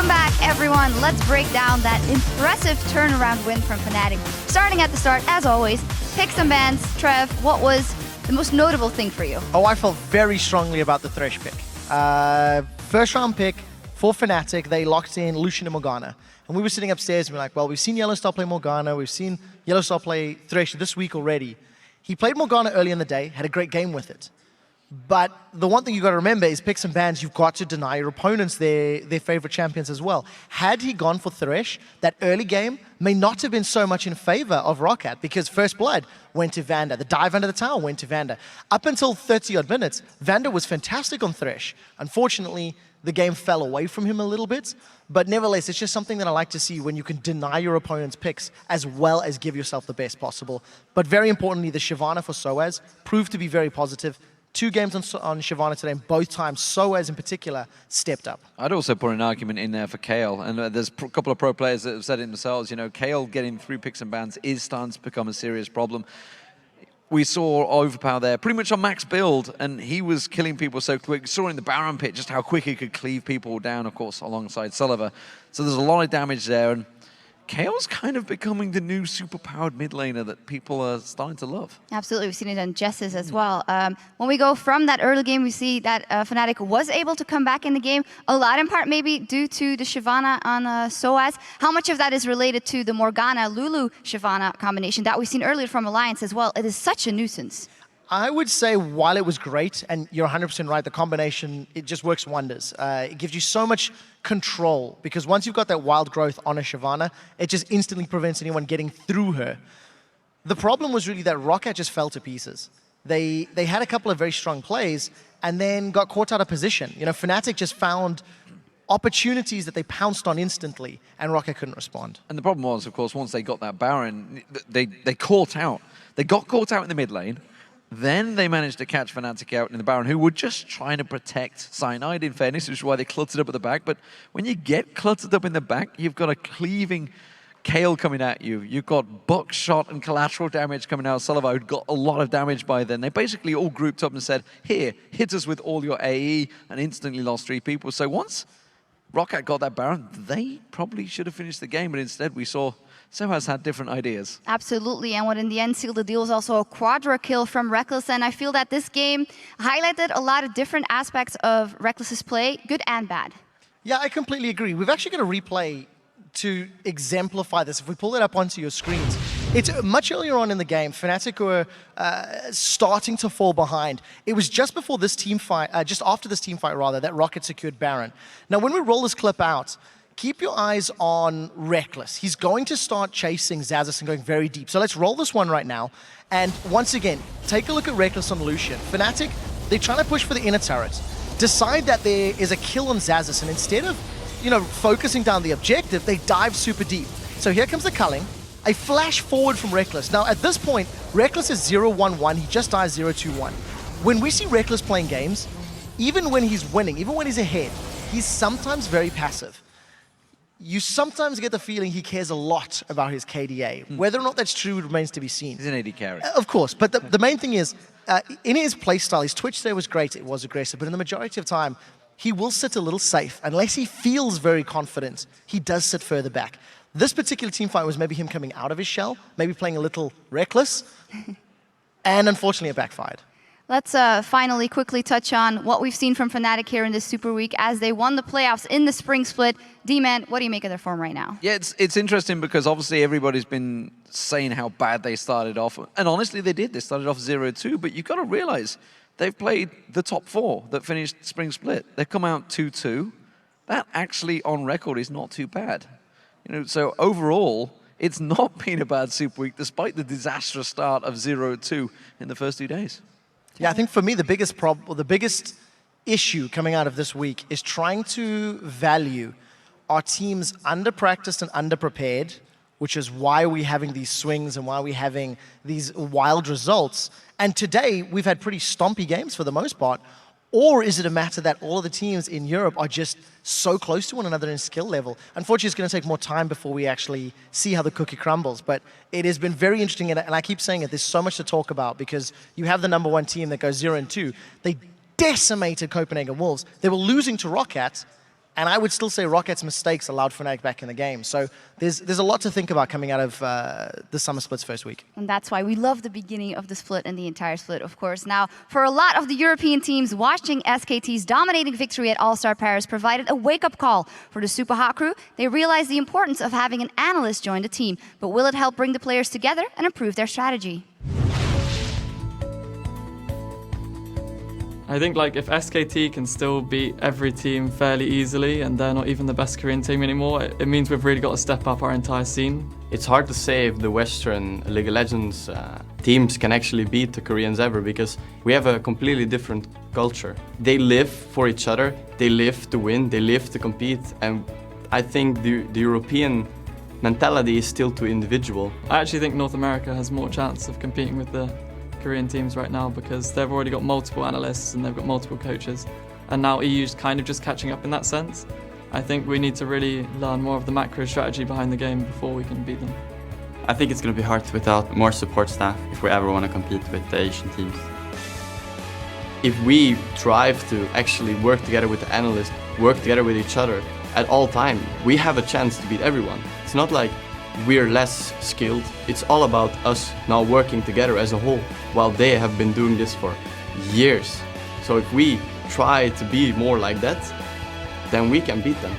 Welcome back, everyone. Let's break down that impressive turnaround win from Fnatic. Starting at the start, as always, picks and bans. Trev, what was the most notable thing for you? Oh, I felt very strongly about the Thresh pick. First round pick for Fnatic, they locked in Lucian and Morgana. And we were sitting upstairs and we were like, well, we've seen Yellowstar play Morgana, we've seen Yellowstar play Thresh this week already. He played Morgana early in the day, had a great game with it. But the one thing you've got to remember is picks and bans, you've got to deny your opponents their favorite champions as well. Had he gone for Thresh, that early game may not have been so much in favor of ROCCAT because First Blood went to Vander. The dive under the tower went to Vander. Up until 30-odd minutes, Vander was fantastic on Thresh. Unfortunately, the game fell away from him a little bit. But nevertheless, it's just something that I like to see when you can deny your opponent's picks as well as give yourself the best possible. But very importantly, the Shyvana for Soaz proved to be very positive. 2 games on Shyvana today, and both times Soaz in particular stepped up. I'd also put an argument in there for Kayle, and there's a couple of pro players that have said it themselves. You know, Kayle getting 3 picks and bans is starting to become a serious problem. We saw Overpower there pretty much on max build, and he was killing people so quick. We saw in the Baron pit just how quick he could cleave people down, of course, alongside Sulliver. So there's a lot of damage there, and Kayle's kind of becoming the new super-powered mid laner that people are starting to love. Absolutely, we've seen it on Jess's as well. When we go from that early game, we see that Fnatic was able to come back in the game, a lot in part maybe due to the Shyvana on Soaz. How much of that is related to the Morgana-Lulu-Shyvana combination that we've seen earlier from Alliance as well? It is such a nuisance. I would say while it was great, and you're 100% right, the combination, it just works wonders. It gives you so much control, because once you've got that wild growth on a Shyvana, it just instantly prevents anyone getting through her. The problem was really that ROCCAT just fell to pieces. They had a couple of very strong plays, and then got caught out of position. You know, Fnatic just found opportunities that they pounced on instantly, and ROCCAT couldn't respond. And the problem was, of course, once they got that Baron, they caught out. They got caught out in the mid lane. Then they managed to catch Fnatic out in the Baron, who were just trying to protect Cyanide, in fairness, which is why they cluttered up at the back. But when you get cluttered up in the back, you've got a cleaving Kayle coming at you. You've got buckshot and collateral damage coming out of Sullivan, who'd got a lot of damage by then. They basically all grouped up and said, here, hit us with all your AE, and instantly lost 3 people. So once ROCCAT got that Baron, they probably should have finished the game, but instead we saw Soaz had different ideas. Absolutely, and what in the end sealed the deal was also a quadra kill from Rekkles, and I feel that this game highlighted a lot of different aspects of Reckless's play, good and bad. Yeah, I completely agree. We've actually got a replay to exemplify this. If we pull it up onto your screens, it's much earlier on in the game. Fnatic were starting to fall behind. It was just before this team fight, just after this team fight rather, that ROCCAT secured Baron. Now, when we roll this clip out, keep your eyes on Rekkles. He's going to start chasing Xaxis and going very deep. So let's roll this one right now. And once again, take a look at Rekkles on Lucian. Fnatic, they're trying to push for the inner turret. Decide that there is a kill on Xaxis, and instead of, you know, focusing down the objective, they dive super deep. So here comes the culling. A flash forward from Rekkles. Now at this point, Rekkles is 0-1-1. He just dies 0-2-1. When we see Rekkles playing games, even when he's winning, even when he's ahead, he's sometimes very passive. You sometimes get the feeling he cares a lot about his KDA. Whether or not that's true remains to be seen. He's an AD carry. Of course, but the main thing is, in his playstyle, his Twitch there was great, it was aggressive, but in the majority of time, he will sit a little safe. Unless he feels very confident, he does sit further back. This particular team fight was maybe him coming out of his shell, maybe playing a little reckless, and unfortunately it backfired. Let's finally quickly touch on what we've seen from Fnatic here in this Super Week as they won the playoffs in the Spring Split. D-Man, what do you make of their form right now? Yeah, it's interesting because obviously everybody's been saying how bad they started off. And honestly, they did. They started off 0-2, but you've got to realize they've played the top 4 that finished Spring Split. They've come out 2-2. That actually, on record, is not too bad. You know, so overall, it's not been a bad Super Week, despite the disastrous start of 0-2 in the first 2 days. Yeah, I think for me, the biggest issue coming out of this week is trying to value our teams under-practiced and under-prepared, which is why we're having these swings and why we're having these wild results. And today, we've had pretty stompy games for the most part. Or is it a matter that all of the teams in Europe are just so close to one another in skill level? Unfortunately, it's going to take more time before we actually see how the cookie crumbles. But it has been very interesting, and I keep saying it, there's so much to talk about because you have the #1 team that goes 0-2. They decimated Copenhagen Wolves. They were losing to ROCCAT, And I would still say ROCCAT's mistakes allowed Fnatic back in the game. So there's a lot to think about coming out of the Summer Split's first week. And that's why we love the beginning of the split and the entire split, of course. Now, for a lot of the European teams, watching SKT's dominating victory at All-Star Paris provided a wake-up call. For the Super Hot crew, they realized the importance of having an analyst join the team. But will it help bring the players together and improve their strategy? I think like if SKT can still beat every team fairly easily and they're not even the best Korean team anymore, it means we've really got to step up our entire scene. It's hard to say if the Western League of Legends teams can actually beat the Koreans ever, because we have a completely different culture. They live for each other, they live to win, they live to compete, and I think the European mentality is still too individual. I actually think North America has more chance of competing with the Korean teams right now because they've already got multiple analysts and they've got multiple coaches, and now EU's kind of just catching up in that sense. I think we need to really learn more of the macro strategy behind the game before we can beat them. I think it's going to be hard without more support staff if we ever want to compete with the Asian teams. If we strive to actually work together with the analysts, work together with each other at all time, we have a chance to beat everyone. It's not like we're less skilled. It's all about us now working together as a whole, while they have been doing this for years. So if we try to be more like that, then we can beat them.